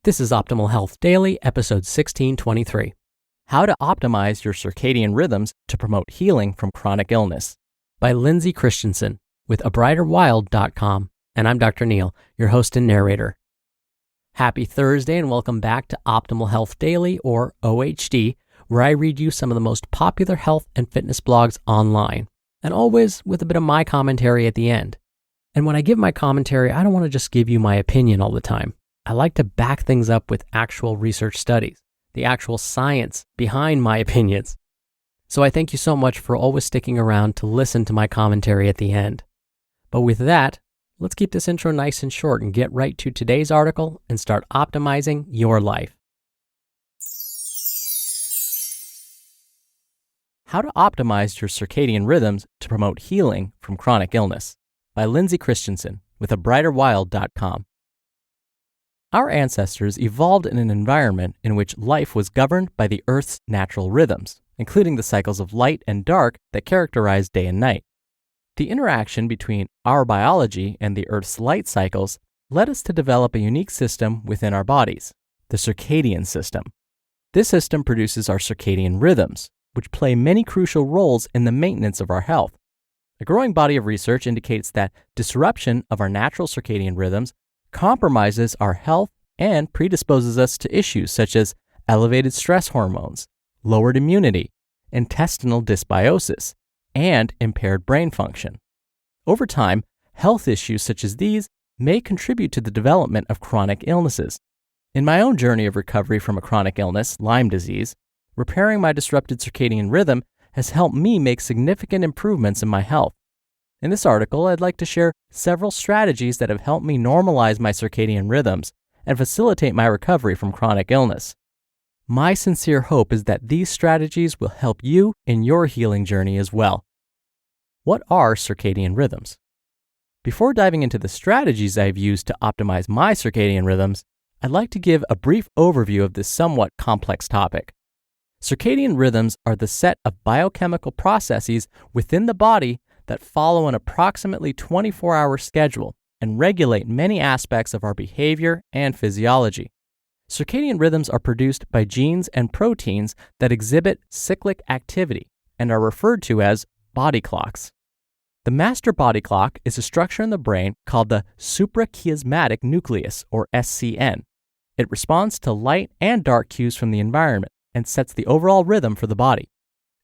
This is Optimal Health Daily, episode 1623. How to Optimize Your Circadian Rhythms to Promote Healing from Chronic Illness by Lindsay with abrighterwild.com. And I'm Dr. Neil, your host and narrator. Happy Thursday and welcome back to Optimal Health Daily, or OHD, where I read you some of the most popular health and fitness blogs online, and always with a bit of my commentary at the end. And when I give my commentary, I don't want to just give you my opinion all the time. I like to back things up with actual research studies, the actual science behind my opinions. So I thank you so much for always sticking around to listen to my commentary at the end. But with that, let's keep this intro nice and short and get right to today's article and start optimizing your life. How to Optimize Your Circadian Rhythms to Promote Healing from Chronic Illness by Lindsay with abrighterwild.com. Our ancestors evolved in an environment in which life was governed by the Earth's natural rhythms, including the cycles of light and dark that characterize day and night. The interaction between our biology and the Earth's light cycles led us to develop a unique system within our bodies, the circadian system. This system produces our circadian rhythms, which play many crucial roles in the maintenance of our health. A growing body of research indicates that disruption of our natural circadian rhythms compromises our health and predisposes us to issues such as elevated stress hormones, lowered immunity, intestinal dysbiosis, and impaired brain function. Over time, health issues such as these may contribute to the development of chronic illnesses. In my own journey of recovery from a chronic illness, Lyme disease, repairing my disrupted circadian rhythm has helped me make significant improvements in my health. In this article, I'd like to share several strategies that have helped me normalize my circadian rhythms and facilitate my recovery from chronic illness. My sincere hope is that these strategies will help you in your healing journey as well. What are circadian rhythms? Before diving into the strategies I've used to optimize my circadian rhythms, I'd like to give a brief overview of this somewhat complex topic. Circadian rhythms are the set of biochemical processes within the body that follow an approximately 24-hour schedule and regulate many aspects of our behavior and physiology. Circadian rhythms are produced by genes and proteins that exhibit cyclic activity and are referred to as body clocks. The master body clock is a structure in the brain called the suprachiasmatic nucleus, or SCN. It responds to light and dark cues from the environment and sets the overall rhythm for the body.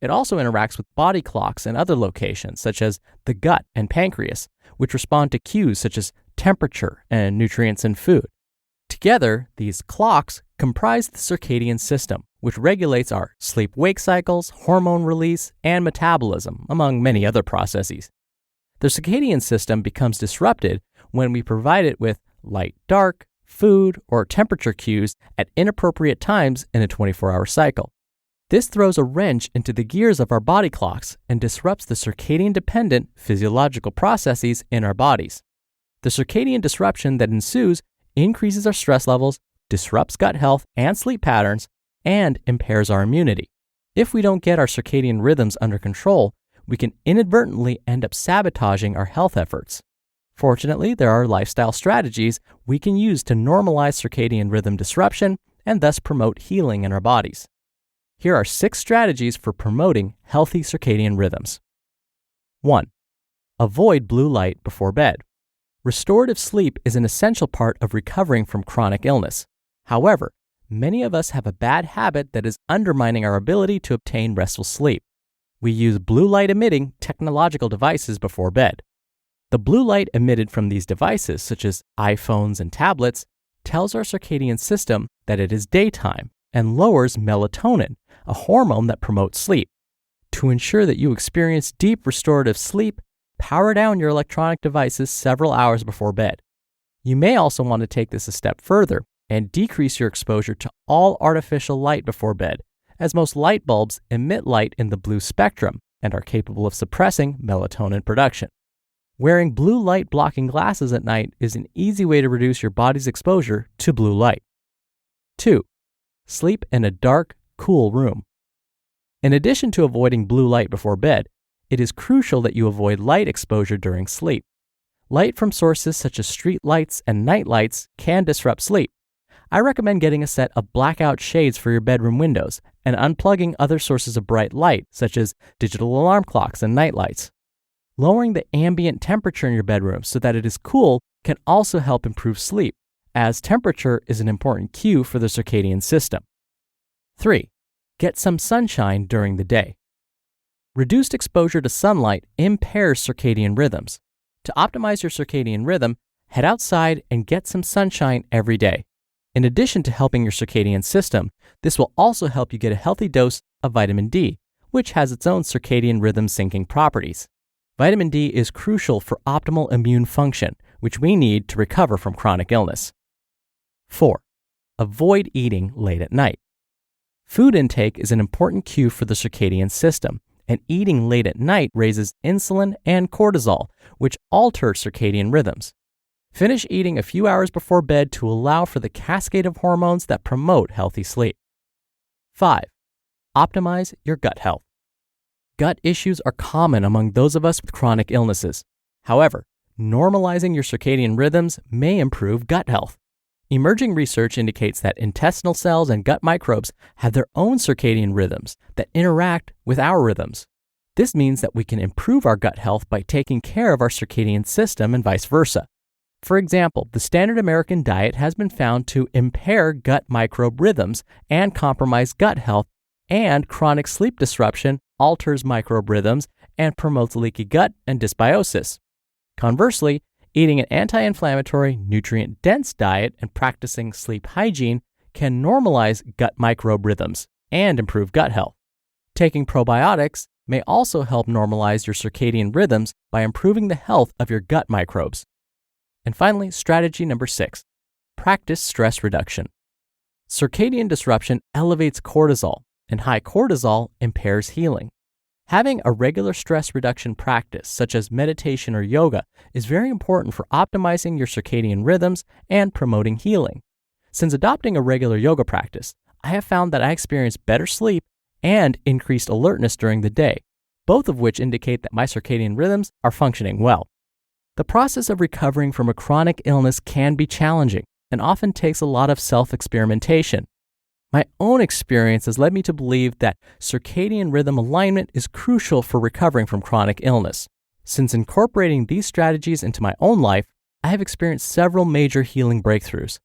It also interacts with body clocks in other locations, such as the gut and pancreas, which respond to cues such as temperature and nutrients in food. Together, these clocks comprise the circadian system, which regulates our sleep-wake cycles, hormone release, and metabolism, among many other processes. The circadian system becomes disrupted when we provide it with light-dark, food, or temperature cues at inappropriate times in a 24-hour cycle. This throws a wrench into the gears of our body clocks and disrupts the circadian-dependent physiological processes in our bodies. The circadian disruption that ensues increases our stress levels, disrupts gut health and sleep patterns, and impairs our immunity. If we don't get our circadian rhythms under control, we can inadvertently end up sabotaging our health efforts. Fortunately, there are lifestyle strategies we can use to normalize circadian rhythm disruption and thus promote healing in our bodies. Here are 6 strategies for promoting healthy circadian rhythms. 1. Avoid blue light before bed. Restorative sleep is an essential part of recovering from chronic illness. However, many of us have a bad habit that is undermining our ability to obtain restful sleep. We use blue light emitting technological devices before bed. The blue light emitted from these devices, such as iPhones and tablets, tells our circadian system that it is daytime and lowers melatonin, a hormone that promotes sleep. To ensure that you experience deep restorative sleep, power down your electronic devices several hours before bed. You may also want to take this a step further and decrease your exposure to all artificial light before bed, as most light bulbs emit light in the blue spectrum and are capable of suppressing melatonin production. Wearing blue light blocking glasses at night is an easy way to reduce your body's exposure to blue light. 2. Sleep in a dark, cool room. In addition to avoiding blue light before bed, it is crucial that you avoid light exposure during sleep. Light from sources such as street lights and night lights can disrupt sleep. I recommend getting a set of blackout shades for your bedroom windows and unplugging other sources of bright light, such as digital alarm clocks and nightlights. Lowering the ambient temperature in your bedroom so that it is cool can also help improve sleep, as temperature is an important cue for the circadian system. 3. Get some sunshine during the day. Reduced exposure to sunlight impairs circadian rhythms. To optimize your circadian rhythm, head outside and get some sunshine every day. In addition to helping your circadian system, this will also help you get a healthy dose of vitamin D, which has its own circadian rhythm syncing properties. Vitamin D is crucial for optimal immune function, which we need to recover from chronic illness. 4. Avoid eating late at night. Food intake is an important cue for the circadian system, and eating late at night raises insulin and cortisol, which alter circadian rhythms. Finish eating a few hours before bed to allow for the cascade of hormones that promote healthy sleep. 5. Optimize your gut health. Gut issues are common among those of us with chronic illnesses. However, normalizing your circadian rhythms may improve gut health. Emerging research indicates that intestinal cells and gut microbes have their own circadian rhythms that interact with our rhythms. This means that we can improve our gut health by taking care of our circadian system and vice versa. For example, the standard American diet has been found to impair gut microbe rhythms and compromise gut health, and chronic sleep disruption alters microbe rhythms and promotes leaky gut and dysbiosis. Conversely, eating an anti-inflammatory, nutrient-dense diet and practicing sleep hygiene can normalize gut microbe rhythms and improve gut health. Taking probiotics may also help normalize your circadian rhythms by improving the health of your gut microbes. And finally, strategy number 6, practice stress reduction. Circadian disruption elevates cortisol, and high cortisol impairs healing. Having a regular stress reduction practice, such as meditation or yoga, is very important for optimizing your circadian rhythms and promoting healing. Since adopting a regular yoga practice, I have found that I experience better sleep and increased alertness during the day, both of which indicate that my circadian rhythms are functioning well. The process of recovering from a chronic illness can be challenging and often takes a lot of self-experimentation. My own experience has led me to believe that circadian rhythm alignment is crucial for recovering from chronic illness. Since incorporating these strategies into my own life, I have experienced several major healing breakthroughs.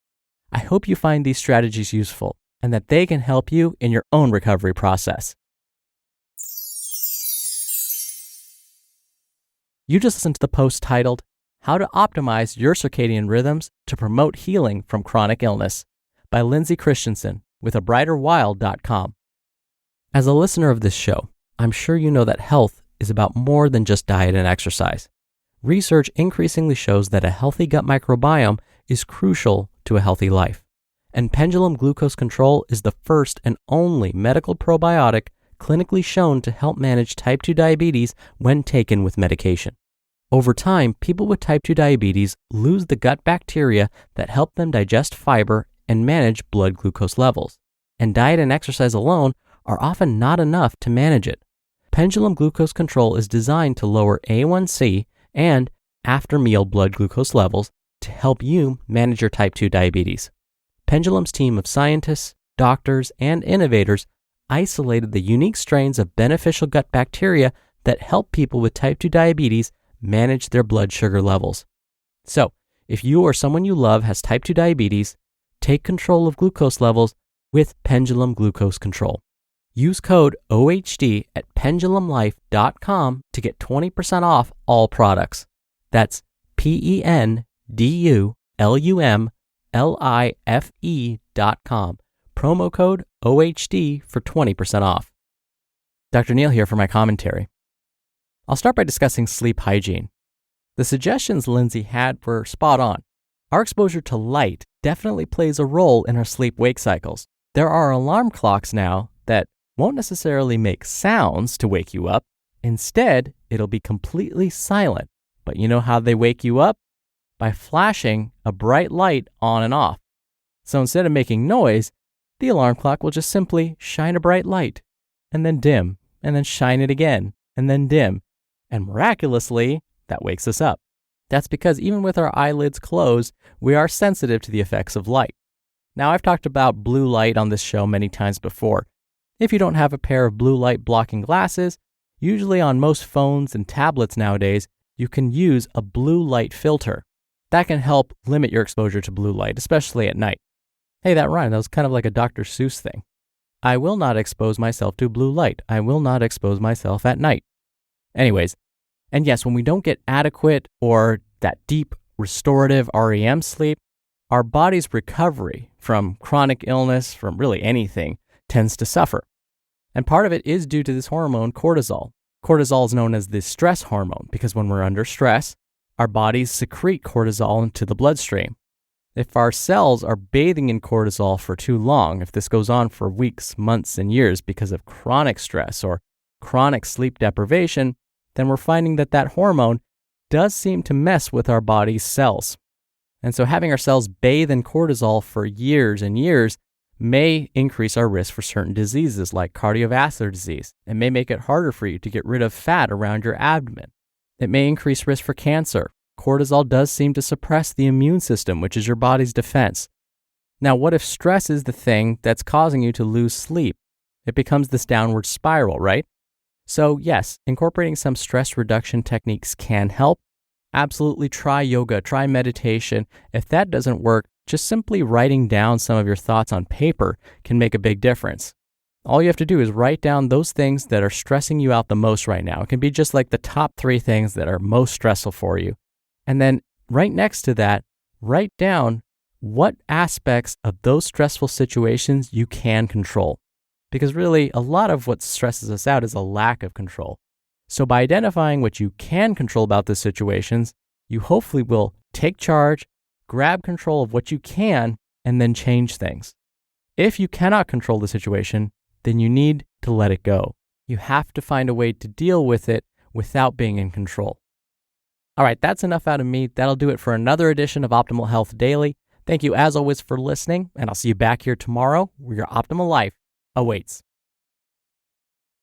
I hope you find these strategies useful and that they can help you in your own recovery process. You just listened to the post titled, How to Optimize Your Circadian Rhythms to Promote Healing from Chronic Illness by Lindsay Christensen with abrighterwild.com. As a listener of this show, I'm sure you know that health is about more than just diet and exercise. Research increasingly shows that a healthy gut microbiome is crucial to a healthy life, and pendulum glucose control is the first and only medical probiotic clinically shown to help manage type 2 diabetes when taken with medication. Over time, people with type 2 diabetes lose the gut bacteria that help them digest fiber and manage blood glucose levels, and diet and exercise alone are often not enough to manage it. Pendulum glucose control is designed to lower A1C and after-meal blood glucose levels to help you manage your type 2 diabetes. Pendulum's team of scientists, doctors, and innovators isolated the unique strains of beneficial gut bacteria that help people with type 2 diabetes manage their blood sugar levels. So, if you or someone you love has type 2 diabetes, take control of glucose levels with Pendulum Glucose Control. Use code OHD at pendulumlife.com to get 20% off all products. That's pendulumlife.com. Promo code OHD for 20% off. Dr. Neal here for my commentary. I'll start by discussing sleep hygiene. The suggestions Lindsay had were spot on. Our exposure to light definitely plays a role in our sleep-wake cycles. There are alarm clocks now that won't necessarily make sounds to wake you up. Instead, it'll be completely silent. But you know how they wake you up? By flashing a bright light on and off. So instead of making noise, the alarm clock will just simply shine a bright light, and then dim, and then shine it again, and then dim. And miraculously, that wakes us up. That's because even with our eyelids closed, we are sensitive to the effects of light. Now, I've talked about blue light on this show many times before. If you don't have a pair of blue light blocking glasses, usually on most phones and tablets nowadays, you can use a blue light filter. That can help limit your exposure to blue light, especially at night. Hey, that rhymed. That was kind of like a Dr. Seuss thing. I will not expose myself to blue light. I will not expose myself at night. Anyways, and yes, when we don't get adequate or that deep restorative REM sleep, our body's recovery from chronic illness, from really anything, tends to suffer. And part of it is due to this hormone, cortisol. Cortisol is known as the stress hormone because when we're under stress, our bodies secrete cortisol into the bloodstream. If our cells are bathing in cortisol for too long, if this goes on for weeks, months, and years because of chronic stress or chronic sleep deprivation, then we're finding that that hormone does seem to mess with our body's cells. And so having our cells bathe in cortisol for years and years may increase our risk for certain diseases like cardiovascular disease. It may make it harder for you to get rid of fat around your abdomen. It may increase risk for cancer. Cortisol does seem to suppress the immune system, which is your body's defense. Now, what if stress is the thing that's causing you to lose sleep? It becomes this downward spiral, right? So yes, incorporating some stress reduction techniques can help. Absolutely try yoga, try meditation. If that doesn't work, just simply writing down some of your thoughts on paper can make a big difference. All you have to do is write down those things that are stressing you out the most right now. It can be just like the top 3 things that are most stressful for you. And then right next to that, write down what aspects of those stressful situations you can control. Because really, a lot of what stresses us out is a lack of control. So by identifying what you can control about the situations, you hopefully will take charge, grab control of what you can, and then change things. If you cannot control the situation, then you need to let it go. You have to find a way to deal with it without being in control. All right, that's enough out of me. That'll do it for another edition of Optimal Health Daily. Thank you as always for listening, and I'll see you back here tomorrow where your optimal life awaits.